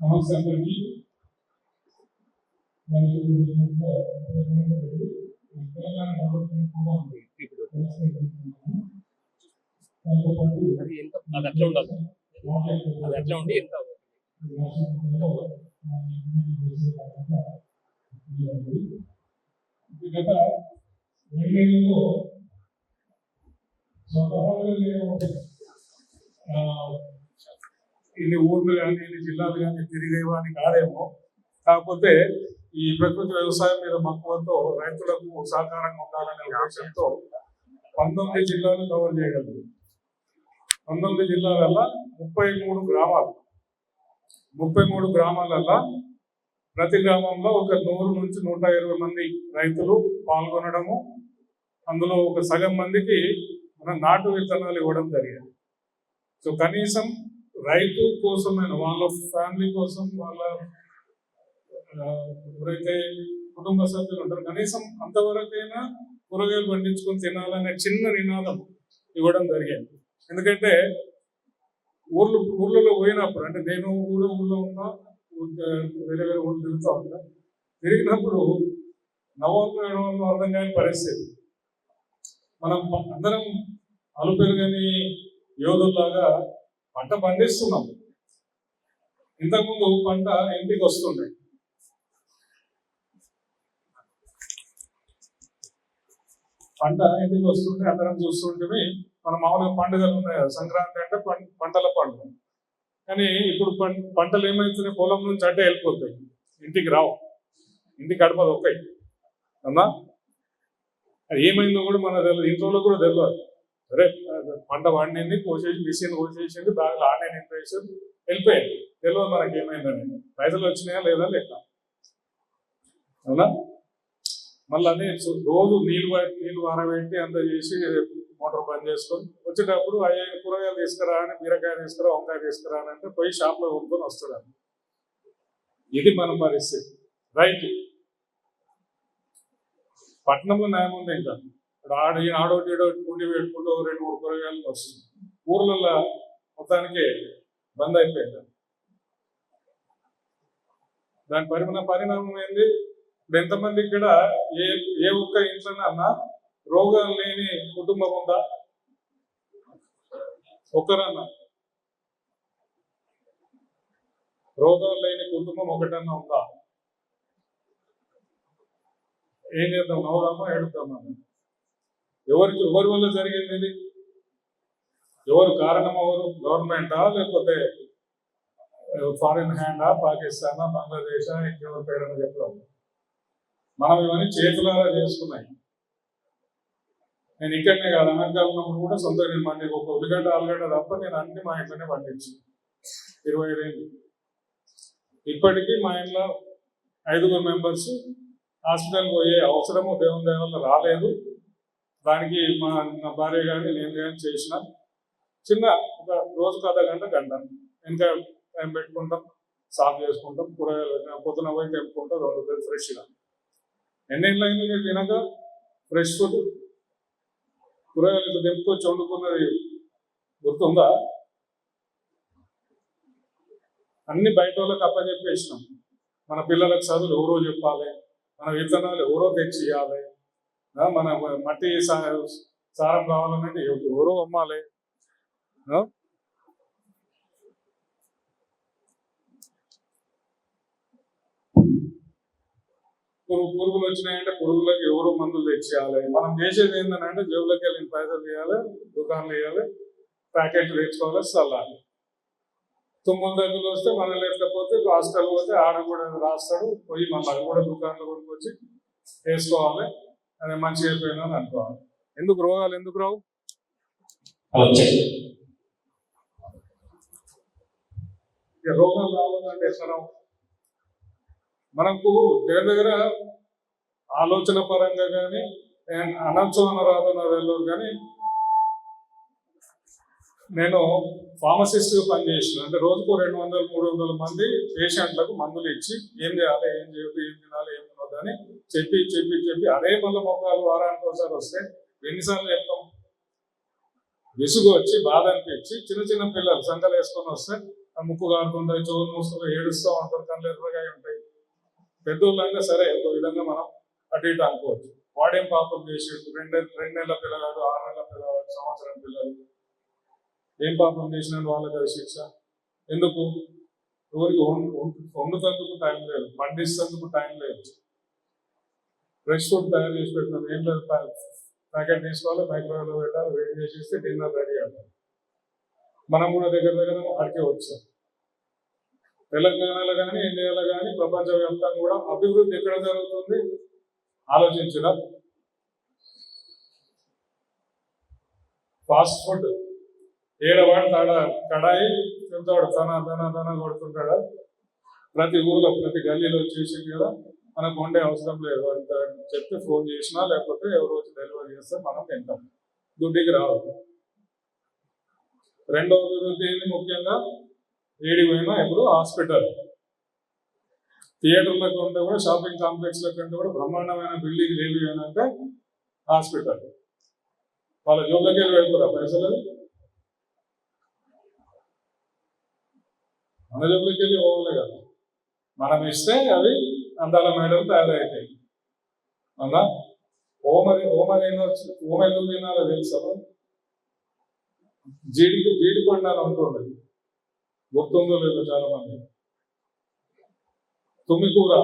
నమస్తే అందరికీ. తెలంగాణ డెవలప్మెంట్ కూడా ఉంది. అది ఎంత అది అట్లా ఉండదు, అది అట్లా ఉండి ఎంత గత 2 నెలల్లో స్వతహాగా ఇన్ని ఊర్లు కానీ ఇన్ని జిల్లాలు కానీ తిరిగేవాని కాదేమో. కాకపోతే ఈ ప్రకృతి వ్యవసాయం మీద మక్కువతో రైతులకు సహకారంగా ఉండాలనే ఉద్దేశంతో 19 జిల్లాలు కవర్ చేయగలరు. 19 జిల్లాలల్లో 33 గ్రామాలు, 33 గ్రామాలల్లో ప్రతి గ్రామంలో ఒక 100 నుంచి 120 మంది రైతులు పాల్గొనడము, అందులో ఒక సగం మందికి మనం నాటు విత్తనాలు ఇవ్వడం జరిగింది. సో కనీసం రైతు కోసమైన వాళ్ళ ఫ్యామిలీ కోసం, వాళ్ళ ఎవరైతే కుటుంబ సభ్యులు ఉంటారో కనీసం అంతవరకైనా కూరగాయలు పండించుకొని తినాలనే చిన్న నినాదం ఇవ్వడం జరిగింది. ఎందుకంటే ఊర్లలో పోయినప్పుడు, అంటే నేను కూడా ఊళ్ళో ఉన్నా, వేరే వేరే ఊళ్ళు తిరుగుతూ ఉంటా, తిరిగినప్పుడు నవ్వులు అర్థం కాని పరిస్థితి. మనం అందరం అలుపెరుగని యోధుల్లాగా పంట పండిస్తున్నాం. ఇంతకుముందు పంట ఇంటికి వస్తుండే, అందరం చూస్తుంటే మన మామూలుగా పండుగలు ఉన్నాయి కదా, సంక్రాంతి అంటే పంటల పండుగ. కానీ ఇప్పుడు పంటలు ఏమవుతున్నాయి, పొలం నుంచి అడ్డే వెళ్ళిపోతాయి, ఇంటికి రావు, ఇంటికి గడపదు ఒక్కయి అన్నా. అది ఏమైందో కూడా మన తెలియదు, ఇంట్లో కూడా తెలియదు. సరే పంట పండింది, కోసేసి మిషన్ కోసేసింది, బ్యాగులు ఆన్లైన్ నింపేసి వెళ్ళిపోయాయి, తెలియదు మనకి ఏమైందని. పైసలు వచ్చినాయా లేదా లెక్క, అవునా? మళ్ళీ అదే రోజు నీళ్ళు వారబెట్టి అంత చేసి మోటార్ బంద్ చేసుకొని వచ్చేటప్పుడు 5 కూరగాయలు తీసుకురా అని, బీరకాయ తీసుకురా, వంకాయ తీసుకురా అని అంటే పోయి షాప్లో కొనుక్కొని వస్తున్నాడు. ఇది మన పరిస్థితి. రైతు పట్టణంలో న్యాయం ఉంది. ఇంకా ఆడోటి కూడి పెట్టుకుంటూ 2-3 కూరగాయలు వస్తుంది. ఊర్లలో మొత్తానికి బంద్ అయిపోయింది. దాని పరిణామం ఏంది? ఇప్పుడు ఎంతమంది ఇక్కడ ఏ ఒక్క ఇంట్లోనన్నా రోగాలు లేని కుటుంబం ఉందా? ఒక్కరన్నా రోగాలు లేని కుటుంబం ఒకటన్నా ఉందా? ఏం చేద్దాం, నవ్వుదామా ఏడుద్దామా? ఎవరి వల్ల జరిగింది ఇది? ఎవరు కారణం? ఎవరు? గవర్నమెంటా, లేకపోతే ఫారిన్ హ్యాండా, పాకిస్తానా, బంగ్లాదేశా, ఇంకెవరి పేరని చెప్పడం? మనం ఇవన్నీ చేతులారా చేసుకున్నాయి. నేను ఇక్కడనే కాదు, అమెరికాలో ఉన్నప్పుడు కూడా సొంత నేను ఒక ఉల్లిగడ్డ ఆలుగడ్డ తప్ప నేను అన్ని మా ఇంట్లోనే పండించి 25 ఏళ్ళు. ఇప్పటికీ మా ఇంట్లో 5 మెంబర్స్. హాస్పిటల్ పోయే అవసరము దేవుని దయ వల్ల రాలేదు. దానికి నా భార్య కానీ నేను కానీ చేసిన చిన్న ఒక రోజుకు గంట ఇంకా టైం పెట్టుకుంటాం, సాఫ్ చేసుకుంటాం, కూరగాయలు పొద్దున పోయి తెంపుకుంటాం 2 రోజులు ఫ్రెష్గా. ఎన్నేళ్ళు అయింది మీరు తినక ఫ్రెష్ ఫుడ్? కూరగాయలు తెంపుకొచ్చి వండుకున్నది గుర్తుందా? అన్ని బయట వాళ్ళకి అప్పచెప్పేసినాం. మన పిల్లలకు చదువులు ఎవరో చెప్పాలి, మన విత్తనాలు ఎవరో తెచ్చి ఇవ్వాలి, మన మట్టి సారం కావాలనంటే ఎవరో అమ్మాలి. పురుగులు వచ్చినాయంటే పురుగులకు ఎవరో మందులు తెచ్చేయాలి. మనం చేసేది ఏంటంటే జేబులోకి వెళ్ళిన పైసలు తీయాలి, దుకాణాలు వేయాలి, ప్యాకెట్లు తెచ్చుకోవాలి, చల్లాలి. తుమ్ముల దగ్గర వస్తే మనం లేకపోతే హాస్పిటల్ పోతే ఆడ కూడా రాస్తాడు, పోయి మళ్ళీ అది కూడా దుకాణంలో కొనుక్కొచ్చి వేసుకోవాలి. అదే మంచిగా అయిపోయినా అనుకోవాలి. ఎందుకు రోగాలు ఎందుకు రావు? రోగాలు రావాలంటే ఎట్లా రావు? మనకు దగ్గర ఆలోచన పరంగా కానీ అనొచ్చు అనరాదు తెలియదు. కానీ నేను ఫార్మసిస్ట్గా పనిచేసిన, అంటే రోజుకు 200-300 మంది పేషెంట్లకు మందులు ఇచ్చి ఏం చేయాలి, ఏం చేయదు, ఏం తినాలి, ఏం తినొద్దు అని చెప్పి అదే మళ్ళీ మొక్కలు వారానికి ఒకసారి వస్తే ఎన్నిసార్లు చెప్తాం? విసుగు వచ్చి బాధ అనిపించి చిన్న పిల్లలు సంకలు వేసుకొని వస్తే ఆ ముక్కు కారుతుంటాయి, చెవులు మూసుకుంటాయి, ఏడుస్తూ ఉంటారు, కళ్ళు ఎర్రగా ఉంటాయి. పెద్దోళ్ళంగా సరే ఒక విధంగా మనం అటు ఇటు అనుకోవచ్చు. వాడేం పాపం చేసేది, రెండు నెలల పిల్లగాడు, 6 నెలల పిల్లగాడు, సంవత్సరం పిల్లలు ఏం పాపం చేసినాడు, వాళ్ళకి అది శిక్ష ఎందుకు? ఎవరికి వండుతందుకు టైం లేదు, పండిస్తేందుకు టైం లేదు. ఫ్రెష్ ఫుడ్ తయారు చేసి పెట్టినాం, ఏం లేదు, ప్యాకెట్ తీసుకోవాలి, మైక్రోవేవ్లో పెట్టాలి, వేడి చేసేస్తే డిన్నర్ రెడీ అంటారు. మనం కూడా దగ్గర దగ్గర అడిగే వచ్చాం. తెలంగాణలో కానీ ఇండియాలో కానీ ప్రపంచవ్యాప్తంగా కూడా అభివృద్ధి ఎక్కడ జరుగుతుంది ఆలోచించరా? ఫాస్ట్ ఫుడ్ ఏడవాడు కడాయి తింటాడు, తన కొడుతుంటాడు. ప్రతి ఊర్లో ప్రతి గల్లీలో వచ్చేసింది కదా, మనకు వండే అవసరం లేదు. అంత చెప్తే ఫోన్ చేసినా లేకపోతే ఎవరు వచ్చి డెలివరీ చేస్తే మనం తింటాం, దుడ్డికి రావు. రెండవ అభివృద్ధి ముఖ్యంగా ఏడికి పోయినా ఇప్పుడు హాస్పిటల్, థియేటర్ల కంటే కూడా, షాపింగ్ కాంప్లెక్స్ల కంటే కూడా బ్రహ్మాండమైన బిల్డింగ్ ఏవి అంటే హాస్పిటల్. వాళ్ళ జోబ్లకి వెళ్ళి పెడతారా పైసలు? మన జోబ్లకి వెళ్ళి పోవాలి కదా, మనం ఇస్తే అవి అందాల మేడలు తయారవుతాయి. అలా ఓమ ఎందుకు తినాలో తెలుసా? జీడి పండు అని ఉంటుంది, గుర్తుందో లేదో చాలా మంది. తుమ్మికూర,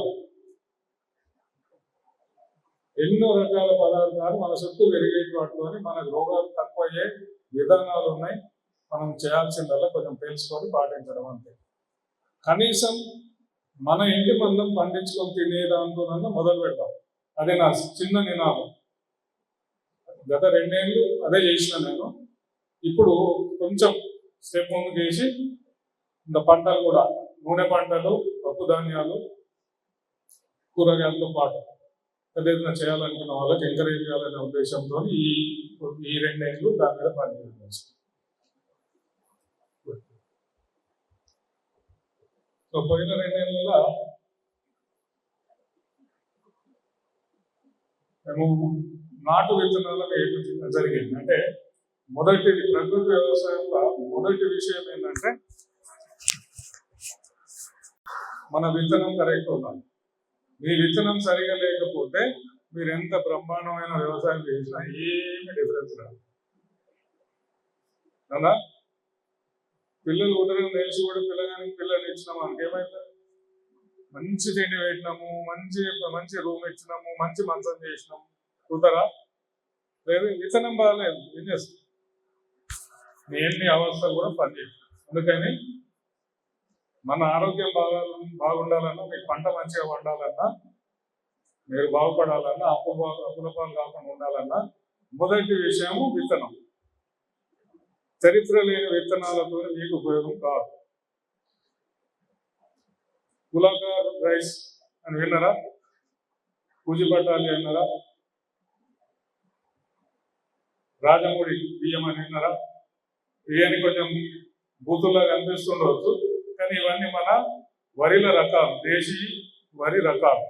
ఎన్నో రకాల పదార్థాలు మన చుట్టూ పెరిగేటి వాటితోని మన రోగాలు తక్కువ అయ్యే విధానాలు ఉన్నాయి. మనం చేయాల్సిందల్లా కొంచెం తెలుసుకొని పాటించడం అంతే. కనీసం మన ఇంటి మందం పండించుకొని తినేదాంతోనన్నా మొదలు పెడతాం. అదే నా చిన్న నినాదం. గత 2 ఏళ్ళు అదే చేసిన నేను. ఇప్పుడు కొంచెం స్టెప్ ముందుకు వేసి ఇంకా పంటలు కూడా, నూనె పంటలు, పప్పు ధాన్యాలు, కూరగాయలతో పాటు పెద్ద ఎత్తున చేయాలనుకున్న వాళ్ళకి ఎంకరేజ్ చేయాలనే ఉద్దేశంతో ఈ 2 ఏళ్ళు దాని మీద పనిచేయాలి. సో పోయిన 2 ఏళ్ళ మేము నాటు విత్తనాలకు వేయడం జరిగింది. అంటే మొదటిది ప్రకృతి వ్యవసాయంలో మొదటి విషయం ఏంటంటే మన విత్తనం కరెక్ట్ ఉండాలి. మీ విత్తనం సరిగా లేకపోతే మీరు ఎంత బ్రహ్మాండమైన వ్యవసాయం చేసినా ఏమి డిఫరెన్స్ రాదు కదా. పిల్లలు ఉదయం తెలిసి కూడా పిల్లగానికి పిల్లలు ఇచ్చినాము మనకేమైతుంది? మంచి తిండి పెట్టినాము, మంచి రూమ్ ఇచ్చినాము, మంచి మంచం చేసినాము, కుదరా? లేదు, విత్తనం బాగాలేదు, ఏం చేస్తాం? ఎన్ని అవస్థలు కూడా పనిచేస్తాం. అందుకని మన ఆరోగ్యం బాగుండాలన్నా, మీకు పంట మంచిగా పండాలన్నా, మీరు బాగుపడాలన్నా, అప్పుల పాలు కాకుండా ఉండాలన్నా మొదటి విషయము విత్తనం. చరిత్ర లేని విత్తనాలతో మీకు ఉపయోగం కాదు. కులాకార్ రైస్ అని విన్నారా? పూజిపట్టాలి అన్నారా? రాజమూడి బియ్యం అని విన్నారా? ఇవన్నీ కొంచెం బూతుల్లా కనిపిస్తుండవచ్చు, కానీ ఇవన్నీ మన వరిల రకాలు, దేశీ వరి రకాలు.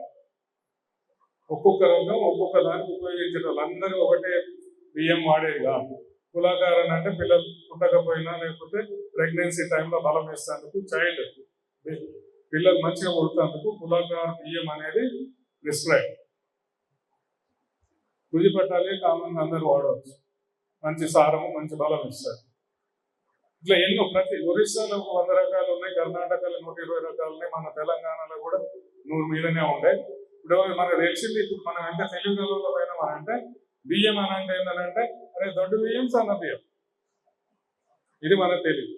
ఒక్కొక్క రకం ఒక్కొక్క దానికి ఉపయోగించే వాళ్ళందరూ ఒకటే బియ్యం వాడేది కాదు. కులాకారం అంటే పిల్లలు పుట్టకపోయినా, లేకపోతే ప్రెగ్నెన్సీ టైంలో బలం ఇస్తేందుకు, చైల్డ్ పిల్లలు మంచిగా పుడుతందుకు కులాకార బియ్యం అనేది ప్రిస్క్రైబ్. పూజిపట్టాలి కామన్ అందరూ వాడవచ్చు, మంచి సారము, మంచి బలం ఇస్తారు. ఇట్లా ఎన్నో ప్రతి ఒరిస్సాలో 100 రకాలు ఉన్నాయి, కర్ణాటకలో 120 రకాలు ఉన్నాయి, మన తెలంగాణలో కూడా 100 మీదనే ఉంటాయి. ఇప్పుడు మనకు తెలిసింది, ఇప్పుడు మనం ఎంత తెలివిగలలో పోయినామనంటే బియ్యం అని అంటే ఏంటంటే అరే దొడ్డు బియ్యం, సన్న బియ్యం, ఇది మనకు తెలియదు.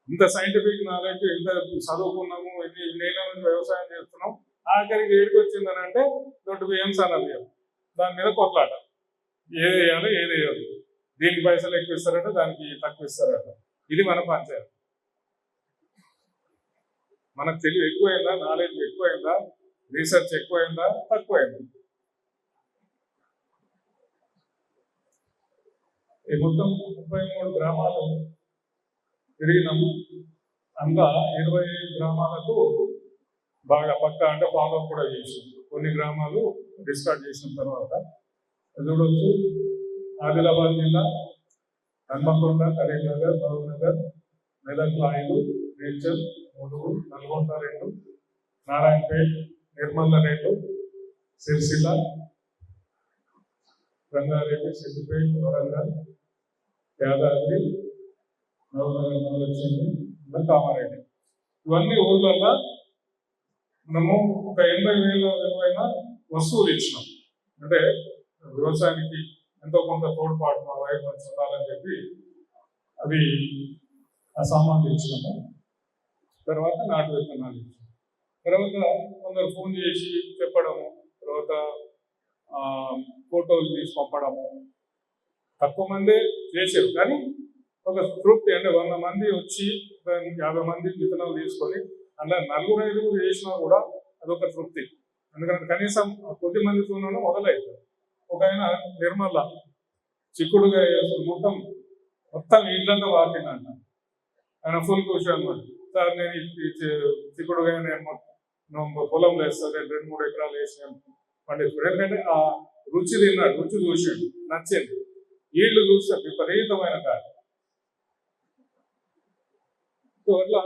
ఇంత సైంటిఫిక్ నాలెడ్జ్, ఇంత చదువుకున్నాము, నేను వ్యవసాయం చేస్తున్నాం, ఆఖరికి ఏడికి వచ్చిందనంటే దొడ్డు బియ్యం, సన్న బియ్యం, దాని మీద కొట్లాట. ఏది వేయాలి, ఏది వేయాలి, దీనికి పైసలు ఎక్కువ ఇస్తారట, దానికి తక్కువ ఇస్తారట. ఇది మన పంచాయతీ. మనకు తెలివి ఎక్కువైందా, నాలెడ్జ్ ఎక్కువైందా, రీసెర్చ్ ఎక్కువైందా, తక్కువైందా? ఈ మొత్తం 33 గ్రామాలు తిరిగినాము. అందులో 25 గ్రామాలకు బాగా పక్కా అంటే ఫాలో కూడా చేసాం. కొన్ని గ్రామాలు డిస్కార్డ్ చేసిన తర్వాత చూడవచ్చు. ఆదిలాబాద్ జిల్లా, హన్మకొండ, కరీంనగర్, మహబూబ్నగర్, మెదక్లో 5, మేడ్చల్ 3, నల్గొండ 2, నారాయణపేట్, నిర్మల్ 2, సిరిసిల్ల, రంగారెడ్డి, సిద్దిపేట, వరంగల్, యాదాద్రి, నవనగర్ వచ్చింది, కామారెడ్డి. ఇవన్నీ ఊర్లల్లో మనము ఒక 80,000 విలువైన వస్తువులు ఇచ్చినాం. అంటే వ్యవసాయానికి ఎంతో కొంత తోడ్పాటు మా వైపు నుంచి ఉండాలని చెప్పి అవి ఆ సామాన్లు ఇచ్చినాము. తర్వాత నాటు విత్తనాలు ఇచ్చాము. తర్వాత కొందరు ఫోన్ చేసి చెప్పడము, తర్వాత ఫోటోలు తీసి పంపడము. తక్కువ మందే చేశారు, కానీ ఒక తృప్తి. అంటే 100 మంది వచ్చి 50 మంది విత్తనాలు తీసుకొని అలా 4-5 చేసినా కూడా అదొక తృప్తి. ఎందుకంటే కనీసం కొద్ది మందితోనూ మొదలవుతుంది. ఒక ఆయన నిర్మల చిక్కుడుగా మొత్తం ఇళ్ళంతా వాకిందంట. ఆయన ఫుల్ ఖుషి అనమాట. సార్ నేను చిక్కుడుగా నేను పొలంలో వేస్తాను, 2-3 ఎకరాలు వేసాను పండిస్తాను. ఎందుకంటే ఆ రుచి తిన్నాడు, రుచి చూసాడు, నచ్చింది. వీళ్ళు చూస్తే విపరీతమైన కాదు. సో అట్లా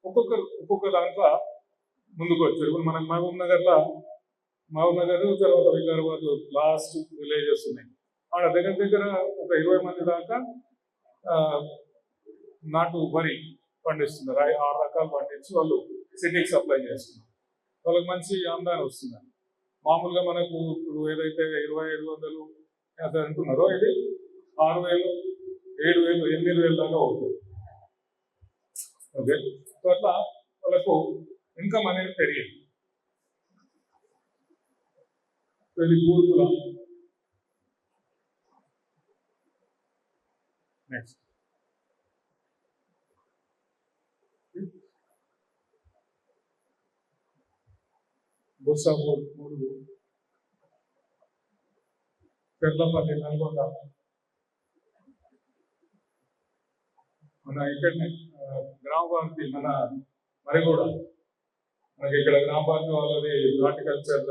ఒక్కొక్క దాంట్లో ముందుకు వచ్చారు. ఇప్పుడు మనకు మహబూబ్ నగర్ తర్వాత వికారాబాద్ లాస్ట్ విలేజెస్ ఉన్నాయి. ఆడ దగ్గర ఒక 20 మంది దాకా నాటు వరి పండిస్తున్నారు. 6 రకాలు పండించి వాళ్ళు సిటీకి సప్లై చేస్తున్నారు. వాళ్ళకి మంచి ఆదాయం వస్తుంది. మామూలుగా మనకు ఇప్పుడు ఏదైతే 2,500 అది అంటున్నారో ఇది 6,000, 7,000, 8,000 దాకా అవుతుంది. ఓకే, సో అట్లా వాళ్ళకు ఇన్కమ్ అనేది పెరిగింది. ఇది పూర్తుల నెక్స్ట్ బుర్సాపూర్, మురుగు, పెర్లపల్లి, నల్గొండ, మన ఇక్కడనే గ్రామ పార్టీ మన మరిగూడ. మనకి ఇక్కడ గ్రామ పార్టీ వాళ్ళది హార్టికల్చర్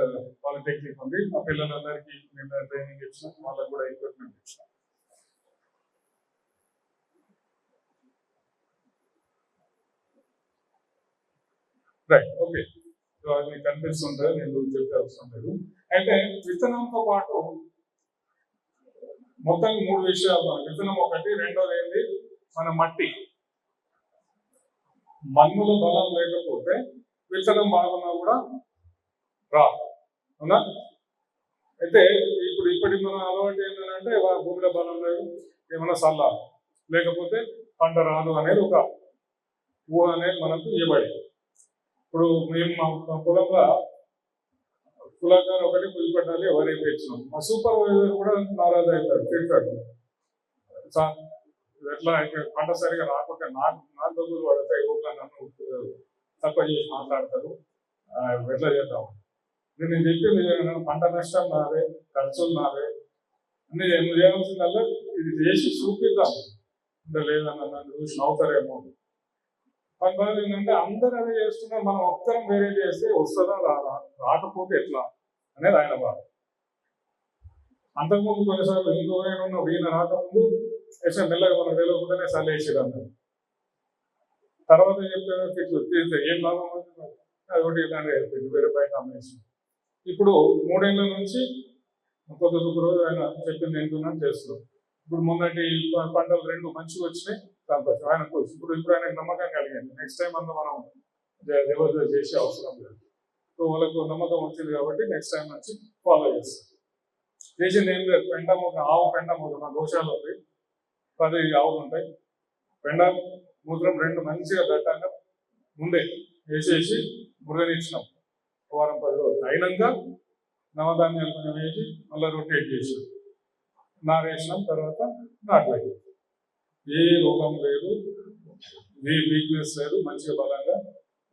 పాలిటెక్నిక్ ఉంది. ఆ పిల్లలందరికీ మేము ట్రైనింగ్ ఇచ్చినాం, వాళ్ళకు కూడా ఎక్విప్మెంట్ ఇచ్చినాం. Right, okay. సో అది మీకు కనిపిస్తుంటుంది, నేను చెప్పే అవసరం లేదు. అయితే విత్తనంతో పాటు మొత్తం 3 విషయాలు. మన విత్తనం ఒకటి, రెండోది ఏంటి, మన మట్టి. మన్నుల బలం లేకపోతే విత్తనం బాగున్నా కూడా అవునా? అయితే ఇప్పటి మన అలవాటు ఏంటంటే భూమిలో బలం లేదు, ఏమైనా సల్లా లేకపోతే పంట రాదు అనేది ఒక ఊహ అనేది మనకు ఇవ్వబడి. ఇప్పుడు మేము మా పొలంలో కులాకారు ఒకటి పులిపట్టాలి ఎవరైతే ఇచ్చినాం. మా సూపర్వైజర్ కూడా నారాజు అవుతాడు, తింటాడు. సార్ ఎట్లా పంట సరిగా రాకుంటే నాకు డబ్బులు పడతాయి, ఊళ్ళో నన్ను తక్కువ చేసి మాట్లాడతారు, ఎట్లా చేద్దాం. నేను చెప్పింది పంట నష్టం నాదే, ఖర్చులు నాదే, అన్ని నువ్వు చేయాల్సిందల్లా ఇది చేసి చూపిద్దాం. అంటే లేదన్న నన్ను చూసి నవ్వుతారేమో. పని ఏంటంటే అందరూ అదే చేస్తున్నారు, మనం ఒక్కరం వేరే చేస్తే వస్తుందా రాకపోతే ఎట్లా అనేది ఆయన బాధ. అంతకుముందు కొన్నిసార్లు ఇంకో ఈయన రాకముందు వేసే మెల్లగా మనం తెలియకుండానే సల్లు వేసేది అన్నారు. తర్వాత చెప్పే ఏం లాభం అదొకటి ఇలాంటి అయిపోయింది, వేరే బయట అమ్మేసి. ఇప్పుడు 3 ఏళ్ళ నుంచి కొద్ది రోజు ఆయన చెప్పింది ఏంటున్నాను చేస్తున్నాం. ఇప్పుడు మొన్నటి పంటలు 2 మంచిగా వచ్చినాయి, సంతోషం. ఆయన ఇప్పుడు ఆయనకు నమ్మకం కలిగింది. నెక్స్ట్ టైం అంతా మనం జబర్దస్త్ చేసే అవసరం లేదు. సో వాళ్ళకు నమ్మకం వచ్చింది కాబట్టి నెక్స్ట్ టైం నుంచి ఫాలో చేస్తారు. చేసింది ఏం లేదు, ఆవు పెండ మూత్రం, మా గోశాల ఉంది, 10 ఆవులు ఉంటాయి. పెండ మూత్రం 2 మంచిగా దట్టంగా ముందే వేసేసి మురగనిచ్చినాం. వారం 10 రోజులు అయినాక నవధాన్యాలు కొంచెం వేసి మళ్ళీ రొటేట్ చేసాం, నారేసినాం. తర్వాత నాటు ఏ రోగం లేదు, ఏ వీక్నెస్ లేదు, మంచిగా బలంగా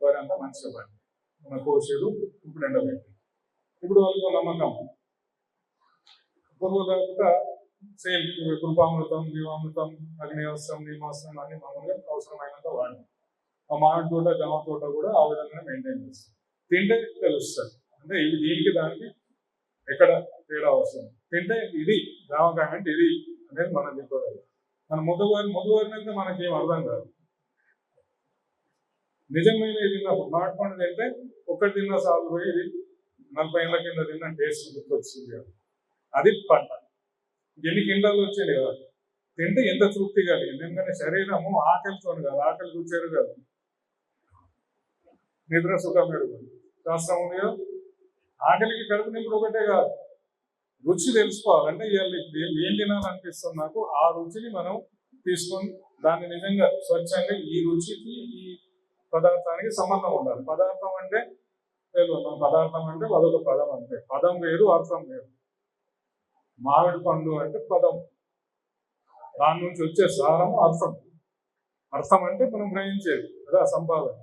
వారంతా మంచిగా పడింది. మన కోసేది ఇప్పుడు ఎండబెట్టి ఇప్పుడు వాళ్ళకు నమ్మకం. పురుగు లేకుండా సేమ్ కృపామృతం, జీవామృతం, అగ్నివస్త్రం, నీమాస్త్రం అన్ని మామూలుగా అవసరమైనంత వాడి. ఆ మామిడి తోట, జామ తోట కూడా ఆ విధంగా మెయింటైన్ చేస్తాం. తింటే తెలుస్తుంది అంటే ఇది దీనికి దానికి ఎక్కడ తేడా వస్తుంది. తింటే ఇది జామకాయ అంటే ఇది అనేది మనం చెప్పగలం. మన ముదువారినైతే మనకేం అర్థం కాదు. నిజమైన తిన్నప్పుడు మామిడి పండు తింటే ఒక్కటి తిన్న సార్లు పోయి ఇది 40 ఏళ్ళ కింద తిన్న టేస్ట్ గుర్తొచ్చింది కదా. అది పంట. ఎన్ని కింటాలు వచ్చింది కదా, తింటే ఎంత తృప్తి కలిగింది. ఎందుకంటే శరీరము ఆకలితో కాదు, ఆకలి కూర్చారు కాదు, నిద్ర సుఖం మెరుగు శాస్త్రం ఉంది కదా. ఆకలికి కడుపు నింపుడు ఒకటే కాదు, రుచి తెలుసుకోవాలంటే ఇవాళ ఏం తినాలనిపిస్తుంది నాకు, ఆ రుచిని మనం తీసుకొని దాన్ని నిజంగా స్వచ్ఛంగా ఈ రుచికి ఈ పదార్థానికి సంబంధం ఉండాలి. పదార్థం అంటే పదార్థం అంటే అదొక పదం, అంతే. పదం వేరు, అర్థం వేరు. మామిడి పండు అంటే పదం, దాని నుంచి వచ్చే సారం అర్థం. అర్థం అంటే మనం గ్రహించేది కదా, సంపాదన.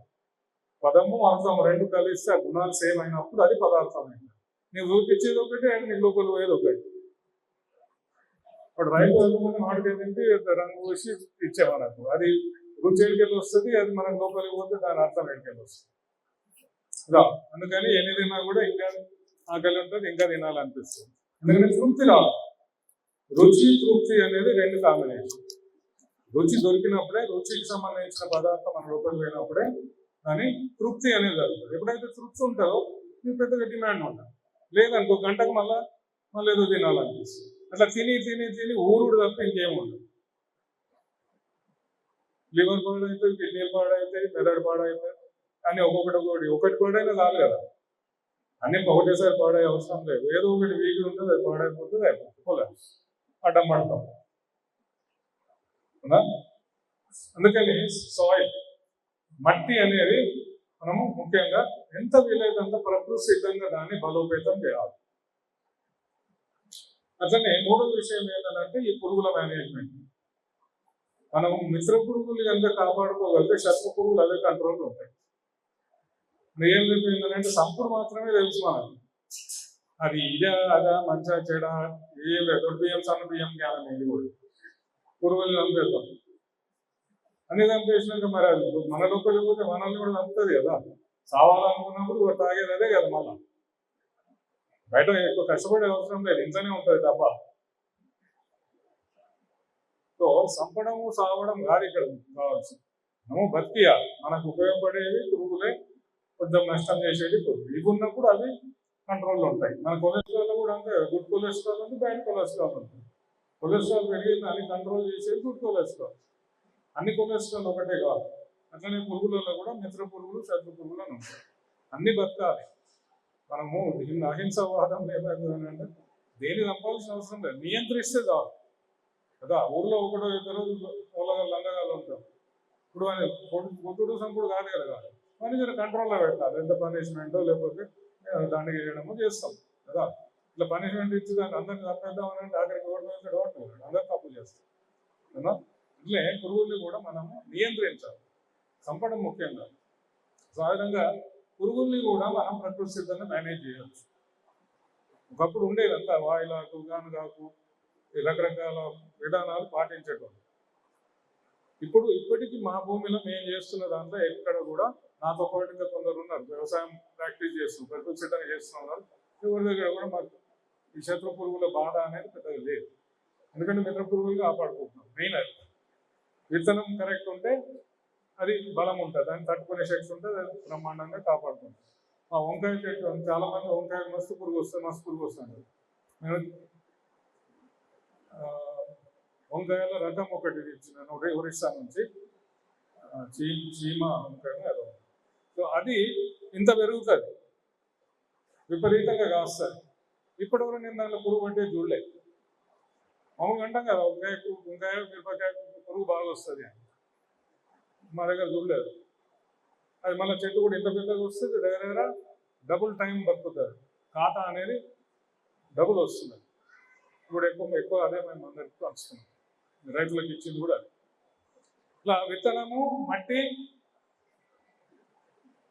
పదము అర్థం రెండు కలిస్తే ఆ గుణాలు సేమ్ అయినప్పుడు అది పదార్థం అయింది. నీకు చూపించేది ఒకటి అండ్ నీ లోపల పోయేది ఒకటి. ఇప్పుడు రైతు వెళ్ళమని వాడికి తింటే రంగు పోసి ఇచ్చేమనకు, అది రుచి ఎడికెళ్ళి వస్తుంది, అది మనకు లోపలికి పోతే దాని అర్థం ఎడికెళ్ళి వస్తుంది. అందుకని ఎన్ని తిన్నా కూడా ఇంకా ఆకలి ఉంటుంది, ఇంకా తినాలనిపిస్తుంది. అందుకని తృప్తి రావాలి. రుచి తృప్తి అనేది రెండు కాంబినేషన్. రుచి దొరికినప్పుడే, రుచికి సంబంధించిన పదార్థం మన లోపలికి పోయినప్పుడే కానీ తృప్తి అనేది జరుగుతుంది. ఎప్పుడైతే తృప్తి ఉంటుందో నీకు పెద్దగా డిమాండ్ ఉంటుంది. లేదనుకో గంటకు మళ్ళీ ఏదో తినాలనిపిస్తుంది. అట్లా తిని తిని తిని ఊరుడు తప్ప ఇంకేం ఉండదు. లివర్ పాడవుతుంది, కిడ్నీలు పాడవుతాయి, మెదడు పాడవుతాయి అని ఒకటి పాడైనా కాదు కదా. అన్ని ఒకటేసారి పాడే అవసరం లేదు. ఏదో ఒకటి వీక్ ఉంటుంది, అది పాడైపోతుంది, అయిపోతుంది, అడ్డం పడతాం. అందుకని సాయిల్, మట్టి అనేది మనము ముఖ్యంగా ఎంత వీలైనంత ప్రకృతి సిద్ధంగా దాన్ని బలోపేతం చేయాలి. అట్లనే మూడో విషయం ఏంటంటే ఈ పురుగుల మేనేజ్మెంట్. మనం మిత్ర పురుగులు కనుక కాపాడుకోగలిగితే శత్రు పురుగులు అదే కంట్రోల్ ఉంటాయి. ఏం చెప్పిందంటే సంపుడు మాత్రమే తెలుసు మనకు, అది ఇదే అదా మంచిగా చెడ ఏం లేదు. దొడ్డు బియ్యం సన్న బియ్యం జ్ఞానం ఇది కూడా పురుగులు చంపేద్దాం అన్ని చంపేసినాక మరి అది మన లోపలికి పోతే మనల్ని కూడా చంపుతుంది కదా. సావాలనుకున్నప్పుడు తాగేది అదే కదా. మళ్ళా బయట ఎక్కువ కష్టపడే అవసరం లేదు, ఇంట్లోనే ఉంటుంది డబ్బా. సో చంపడము సావడం కాదు ఇక్కడ కావాల్సి, మనము బతికియాలి. మనకు ఉపయోగపడేవి పురుగులే, కొంచెం నష్టం చేసేది పురుగులు. ఇవి ఉన్నప్పుడు అవి కంట్రోల్లో ఉంటాయి. మన కొలెస్ట్రాల్ కూడా అంతే, గుడ్ కొలెస్ట్రాల్ ఉంది, బ్యాడ్ కొలెస్ట్రాల్ ఉంటుంది. కొలెస్ట్రాల్ పెరిగింది అని కంట్రోల్ చేసేది గుడ్ కొలెస్ట్రాల్. అన్ని కొలెస్ట్రాల్ ఒకటే కాదు. అట్లనే పురుగులలో కూడా మిత్ర పురుగులు, శత్రు పురుగులు అని ఉంటాయి. అన్ని బతకాలి. మనము అహింసవాదం ఏమైందంటే దేని చంపాల్సిన అవసరం లేదు, నియంత్రిస్తే చాలు కదా. ఊళ్ళో ఒకటో ఇద్దరు లంగగాలు ఉంటారు. ఇప్పుడు అని కొట్టుడు సంపుడు కాదు కదా, కానీ మీరు కంట్రోల్లో పెట్టాలి. ఎంత పనిష్మెంటో లేకపోతే దానికి వేయడమో చేస్తాం కదా. ఇట్లా పనిష్మెంట్ ఇచ్చి దాన్ని అందరినీ తప్పేద్దామని అంటే ఆఖరికి ఓటు అందరు తప్పు చేస్తాం కదా. ఇట్లే పురుగుల్ని కూడా మనము నియంత్రించాలి, చంపడం ముఖ్యంగా. సహజంగా పురుగుల్ని కూడా మనం ప్రకృతి సిద్ధంగా మేనేజ్ చేయవచ్చు. ఒకప్పుడు ఉండేదంతా వాయిలాకు, గానుగాకు, రకరకాల విధానాలు పాటించేటోళ్ళు. ఇప్పటికీ మా భూమిలో మేము చేస్తున్న దాంట్లో ఎక్కడ కూడా నాతో పాటు ఇంకా కొందరు ఉన్నారు వ్యవసాయం ప్రాక్టీస్ చేస్తున్నారు, ప్రకృతి సిద్ధంగా చేస్తున్నారు. ఎవరి దగ్గర కూడా మాకు ఈ శత్రు పురుగుల బాధ అనేది పెద్దగా లేదు. ఎందుకంటే మిత్ర పురుగులు కాపాడుకుంటున్నాం. మెయిన్ అది విత్తనం కరెక్ట్ ఉంటే అది బలం ఉంటుంది, దాన్ని తట్టుకునే శక్తి ఉంటుంది, అది బ్రహ్మాండంగా కాపాడుతుంది. ఆ వంకాయ చెట్టు చాలా మంది వంకాయ మస్తు పురుగు వస్తుంది. నేను వంకాయల రకం ఒకటి ఇచ్చినాను ఒరిస్సా నుంచి, చీమ వంకాయ అదో. సో అది ఇంత పెరుగుతుంది, విపరీతంగా కాస్తుంది. ఇప్పటివరకు నేను దాంట్లో పురుగు అంటే చూడలేదు. మామూలుగా అంటాం కదా వంకాయ మిరపకాయ పురుగు బాగా వస్తుంది అని, మా దగ్గర చూడలేదు. అది మళ్ళీ చెట్టు కూడా ఇంత పెద్దగా వస్తుంది, దగ్గర డబుల్ టైం బతుకుతుంది. ఖాతా అనేది డబుల్ వస్తుంది. ఇప్పుడు ఎక్కువ అదే మేము అందరికీ పంచుతున్నాం, రైతులకు ఇచ్చింది కూడా. ఇట్లా విత్తనము, మట్టి,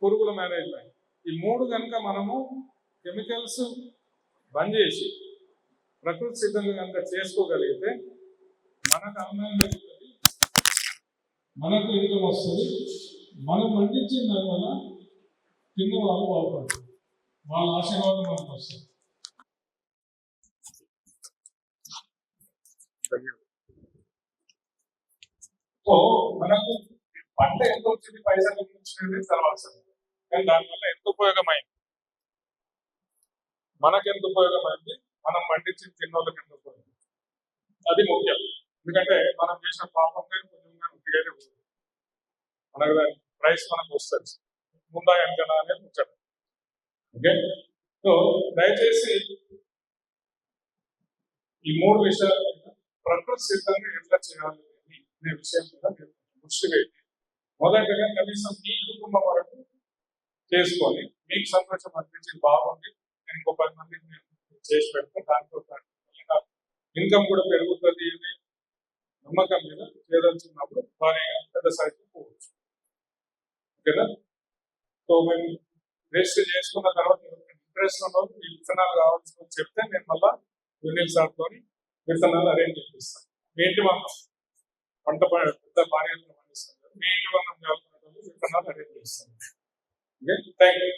పురుగుల మేనేజ్మెంట్, ఈ మూడు కనుక మనము కెమికల్స్ బంద్ చేసి ప్రకృతి సిద్ధంగా కనుక చేసుకోగలిగితే మనకు ఆనందం జరుగుతుంది, మనకు ఇన్కమ్ వస్తుంది. మనం పండించిన దానివల్ల తిన్న వాళ్ళు బాగుపడతారు, వాళ్ళ ఆశీర్వాదం మనకు వస్తుంది. సో మనకు పంట ఎంత వచ్చింది, పైసలు ఎంత వచ్చింది తర్వాత సంగతి. కానీ దానివల్ల ఎంత ఉపయోగమైంది, మనకు ఎంత ఉపయోగమైంది, మనం పండించిన తిన్నోళ్ళకి ఎంత ఉపయోగం, అది ముఖ్యం. ఎందుకంటే మనం చేసిన పాపం కానీ కొంచెం కానీ ఉట్టిగానే పోతుంది, మనకు దాని ప్రైస్ మనకు వస్తుంది ముందా వెనకనా అనేది ముచ్చట. ఓకే, సో దయచేసి ఈ మూడు విషయాలు ప్రకృతి సిద్ధంగా ఎట్లా చేయాలి అనే విషయం మీద మీరు దృష్టి పెట్టి మొదటగా కనీసం మీ కుటుంబం వరకు చేసుకొని మీకు సంతోషం అనిపించి బాగుంది, నేను ఇంకో 10 మందికి నేను చేసి పెడితే దాంతో ఇన్కమ్ కూడా పెరుగుతుంది అనే నమ్మకం మీద చేయదలుచుకున్నప్పుడు వారి పెద్ద సైజు పోవచ్చు. ఓకేనా? సో మేము రిజిస్టర్ చేసుకున్న తర్వాత ఇంట్రెస్ట్ ఉన్నప్పుడు ఈ విత్తనాలు కావాల్సి చెప్తే నేను మళ్ళా యూనియన్ సార్తో విత్తనాలు అరేంజ్ చేపిస్తాను. మీ ఇంటి మనం పంట పెద్ద భారీ పండిస్తాను, మీ ఇంటి మనం విత్తనాలు అరేంజ్ చేస్తాను. Okay, thank you.